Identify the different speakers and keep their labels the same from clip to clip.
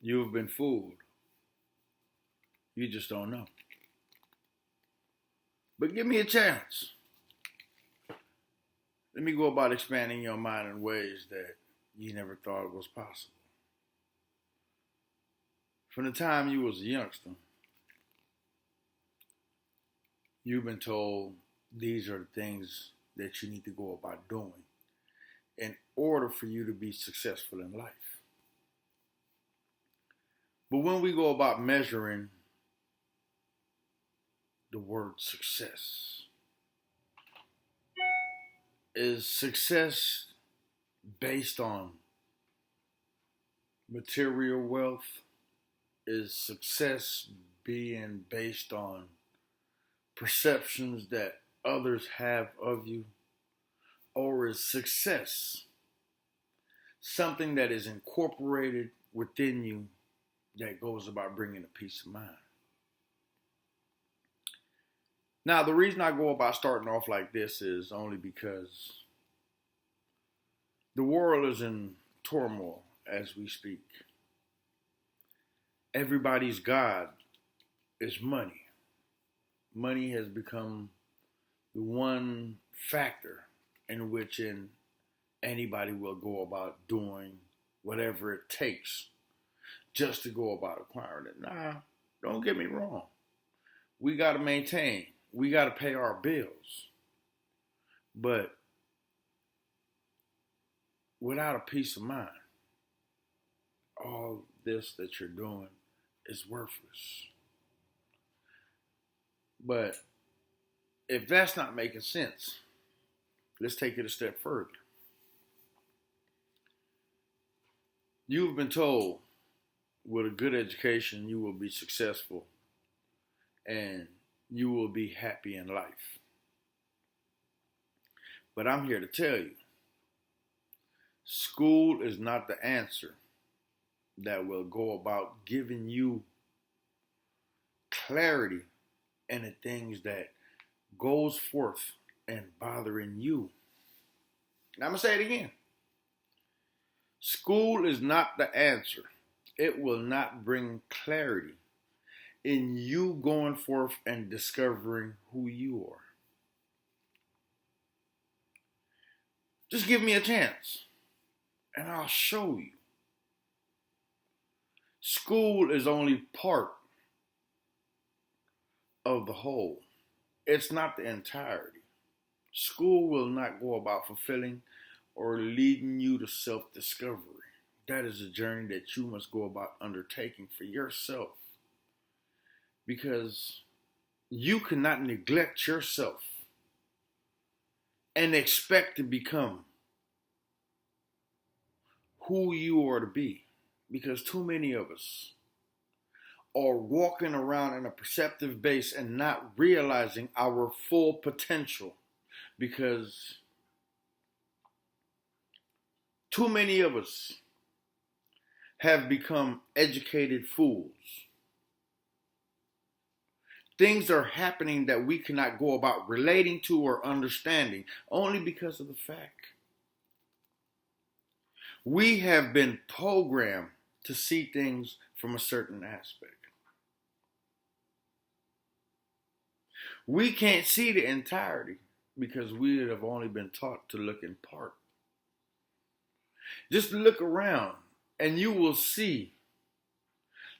Speaker 1: You've been fooled. You just don't know. But give me a chance. Let me go about expanding your mind in ways that you never thought was possible. From the time you was a youngster, you've been told these are the things that you need to go about doing in order for you to be successful in life. But when we go about measuring the word success, is success based on material wealth? Is success being based on perceptions that others have of you? Or is success something that is incorporated within you that goes about bringing a peace of mind? Now, the reason I go about starting off like this is only because the world is in turmoil as we speak. Everybody's God is money. Money has become the one factor in which anybody will go about doing whatever it takes just to go about acquiring it. Nah, don't get me wrong. We got to maintain. We got to pay our bills. But without a peace of mind, all this that you're doing is worthless. But if that's not making sense, let's take it a step further. You've been told with a good education you will be successful and you will be happy in life. But I'm here to tell you, school is not the answer that will go about giving you clarity in the things that goes forth and bothering you. And I'm going to say it again. School is not the answer. It will not bring clarity in you going forth and discovering who you are. Just give me a chance and I'll show you. School is only part of the whole. It's not the entirety. School will not go about fulfilling or leading you to self-discovery. That is a journey that you must go about undertaking for yourself. Because you cannot neglect yourself and expect to become who you are to be. Because too many of us are walking around in a perceptive base and not realizing our full potential. Because too many of us have become educated fools. Things are happening that we cannot go about relating to or understanding only because of the fact we have been programmed to see things from a certain aspect. We can't see the entirety because we have only been taught to look in part. Just look around and you will see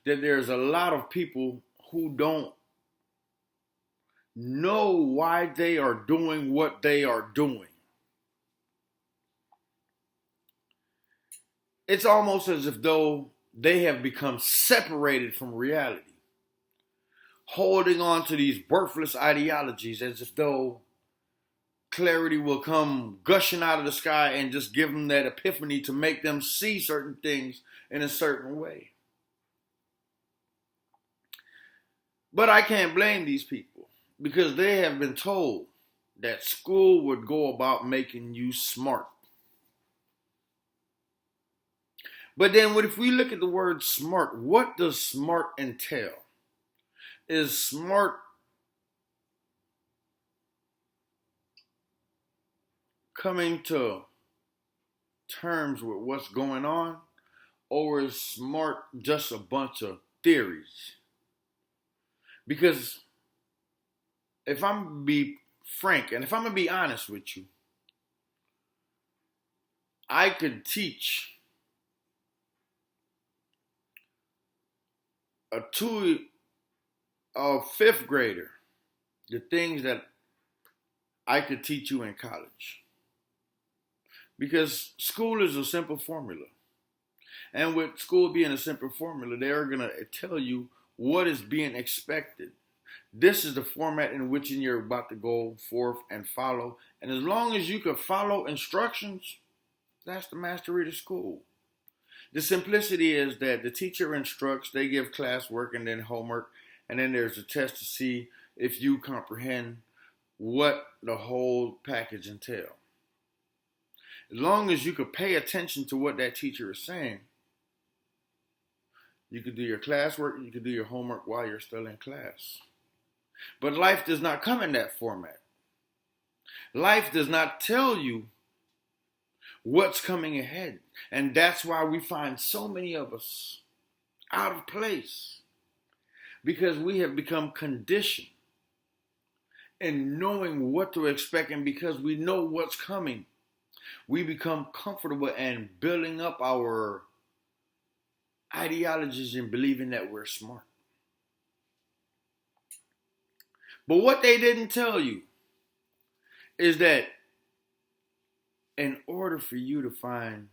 Speaker 1: that there's a lot of people who don't know why they are doing what they are doing. It's almost as if though they have become separated from reality, holding on to these worthless ideologies as if though clarity will come gushing out of the sky and just give them that epiphany to make them see certain things in a certain way. But I can't blame these people because they have been told that school would go about making you smart. But then if we look at the word smart, what does smart entail? Is smart coming to terms with what's going on? or is smart just a bunch of theories? Because if I'm going to be frank and if I'm going to be honest with you, I could teach a fifth grader the things that I could teach you in college. Because school is a simple formula. And with school being a simple formula, they're going to tell you what is being expected. This is the format in which you're about to go forth and follow. And as long as you can follow instructions, that's the mastery of the school. The simplicity is that the teacher instructs, they give classwork and then homework, and then there's a test to see if you comprehend what the whole package entails. As long as you could pay attention to what that teacher is saying, you could do your classwork, you could do your homework while you're still in class. But life does not come in that format. Life does not tell you what's coming ahead. And that's why we find so many of us out of place. Because we have become conditioned in knowing what to expect, and because we know what's coming, we become comfortable in building up our ideologies and believing that we're smart. But what they didn't tell you is that in order for you to find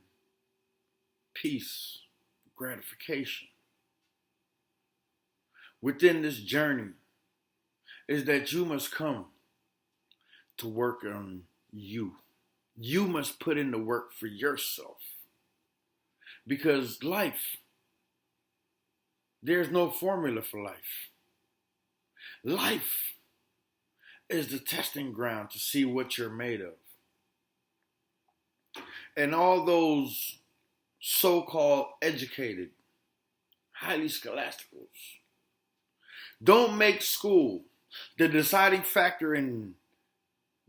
Speaker 1: peace, gratification within this journey, is that you must come to work on you. You must put in the work for yourself. Because life, there's no formula for life. Life is the testing ground to see what you're made of. And all those so-called educated, highly scholasticals, don't make school the deciding factor in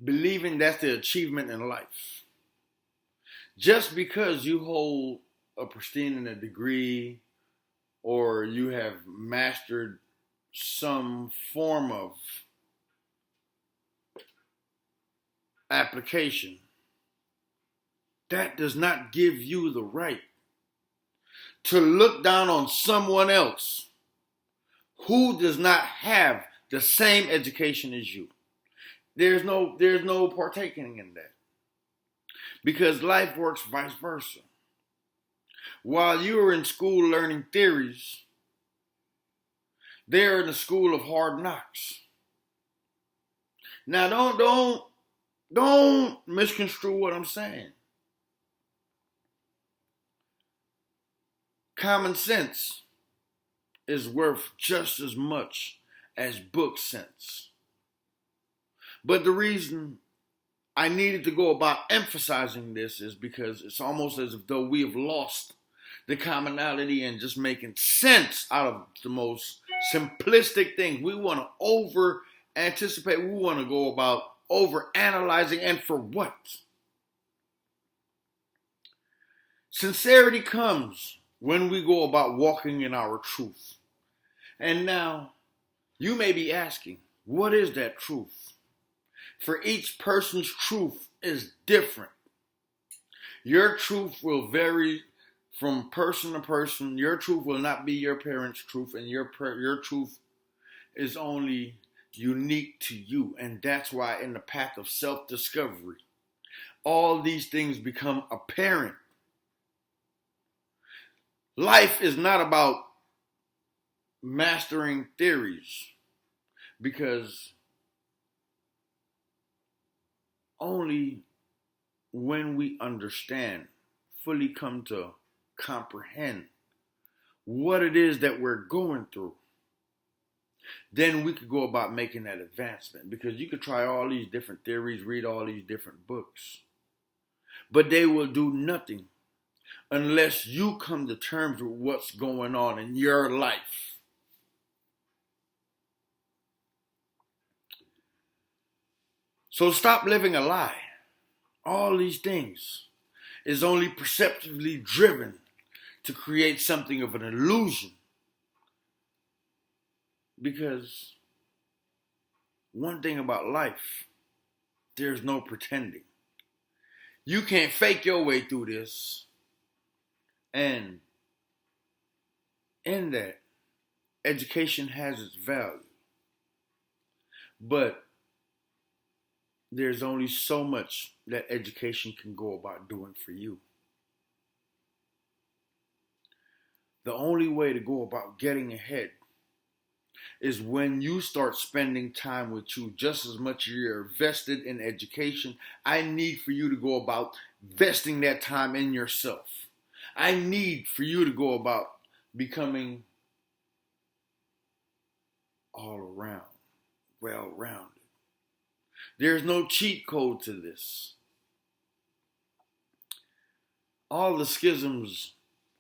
Speaker 1: believing that's the achievement in life. Just because you hold a pristine and a degree, or you have mastered some form of application, that does not give you the right to look down on someone else who does not have the same education as you. There's no partaking in that. Because life works vice versa. While you are in school learning theories, they're in the school of hard knocks. Now don't misconstrue what I'm saying. Common sense is worth just as much as book sense. But the reason I needed to go about emphasizing this is because it's almost as if though we have lost the commonality and just making sense out of the most simplistic things. We want to over anticipate. We want to go about over analyzing, and for what? Sincerity comes when we go about walking in our truth. And now, you may be asking, what is that truth? For each person's truth is different. Your truth will vary from person to person. Your truth will not be your parents' truth, and your truth is only unique to you. And that's why in the path of self-discovery, all these things become apparent. Life is not about mastering theories, because only when we understand, fully come to comprehend what it is that we're going through, then we could go about making that advancement. Because you could try all these different theories, read all these different books, but they will do nothing unless you come to terms with what's going on in your life. So stop living a lie. All these things is only perceptively driven to create something of an illusion. Because one thing about life, there's no pretending. You can't fake your way through this. And in that, education has its value. But there's only so much that education can go about doing for you. The only way to go about getting ahead is when you start spending time with you just as much as you're vested in education. I need for you to go about vesting that time in yourself. I need for you to go about becoming all around, well-rounded. There's no cheat code to this. All the schisms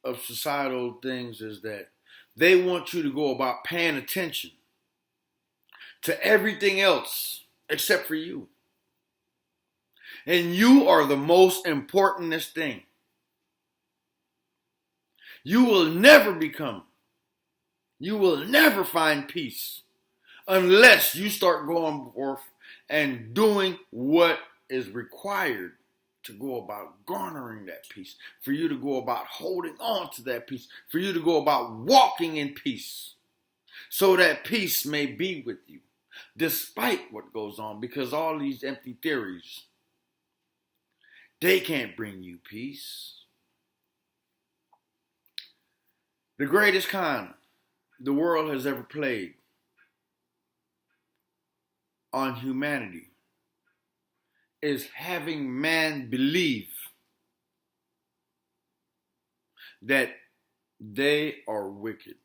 Speaker 1: of societal things is that they want you to go about paying attention to everything else except for you. And you are the most importantest thing. You will never find peace unless you start going forth and doing what is required to go about garnering that peace, for you to go about holding on to that peace, for you to go about walking in peace, so that peace may be with you, despite what goes on, because all these empty theories, they can't bring you peace. The greatest con the world has ever played on humanity is having man believe that they are wicked,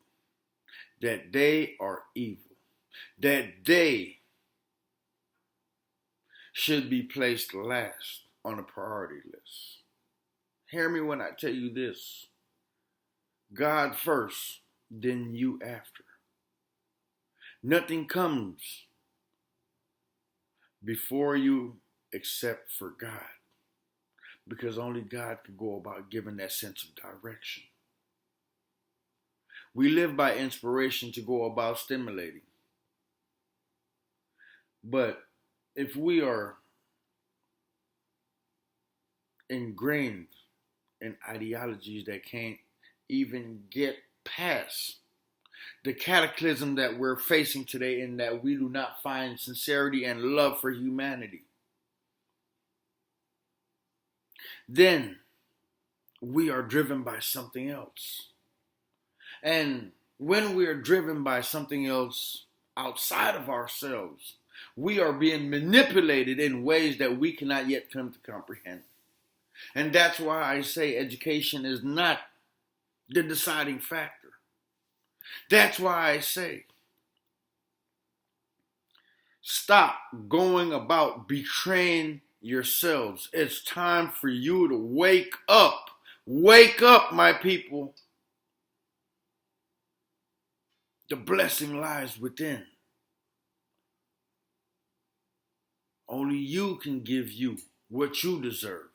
Speaker 1: that they are evil, that they should be placed last on a priority list. Hear me when I tell you this. God first, then you after. Nothing comes before you except for God, because only God can go about giving that sense of direction. We live by inspiration to go about stimulating. But if we are ingrained in ideologies that can't even get past the cataclysm that we're facing today, in that we do not find sincerity and love for humanity, then we are driven by something else. And when we are driven by something else outside of ourselves, we are being manipulated in ways that we cannot yet come to comprehend. And that's why I say education is not the deciding factor. That's why I say stop going about betraying yourselves. It's time for you to wake up. Wake up, my people. The blessing lies within. Only you can give you what you deserve.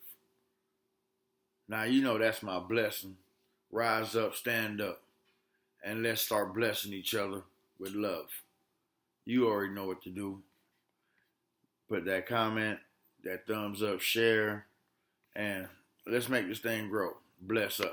Speaker 1: Now, you know that's my blessing. Rise up, stand up, and let's start blessing each other with love. You already know what to do. Put that comment, that thumbs up, share, and let's make this thing grow. Bless up.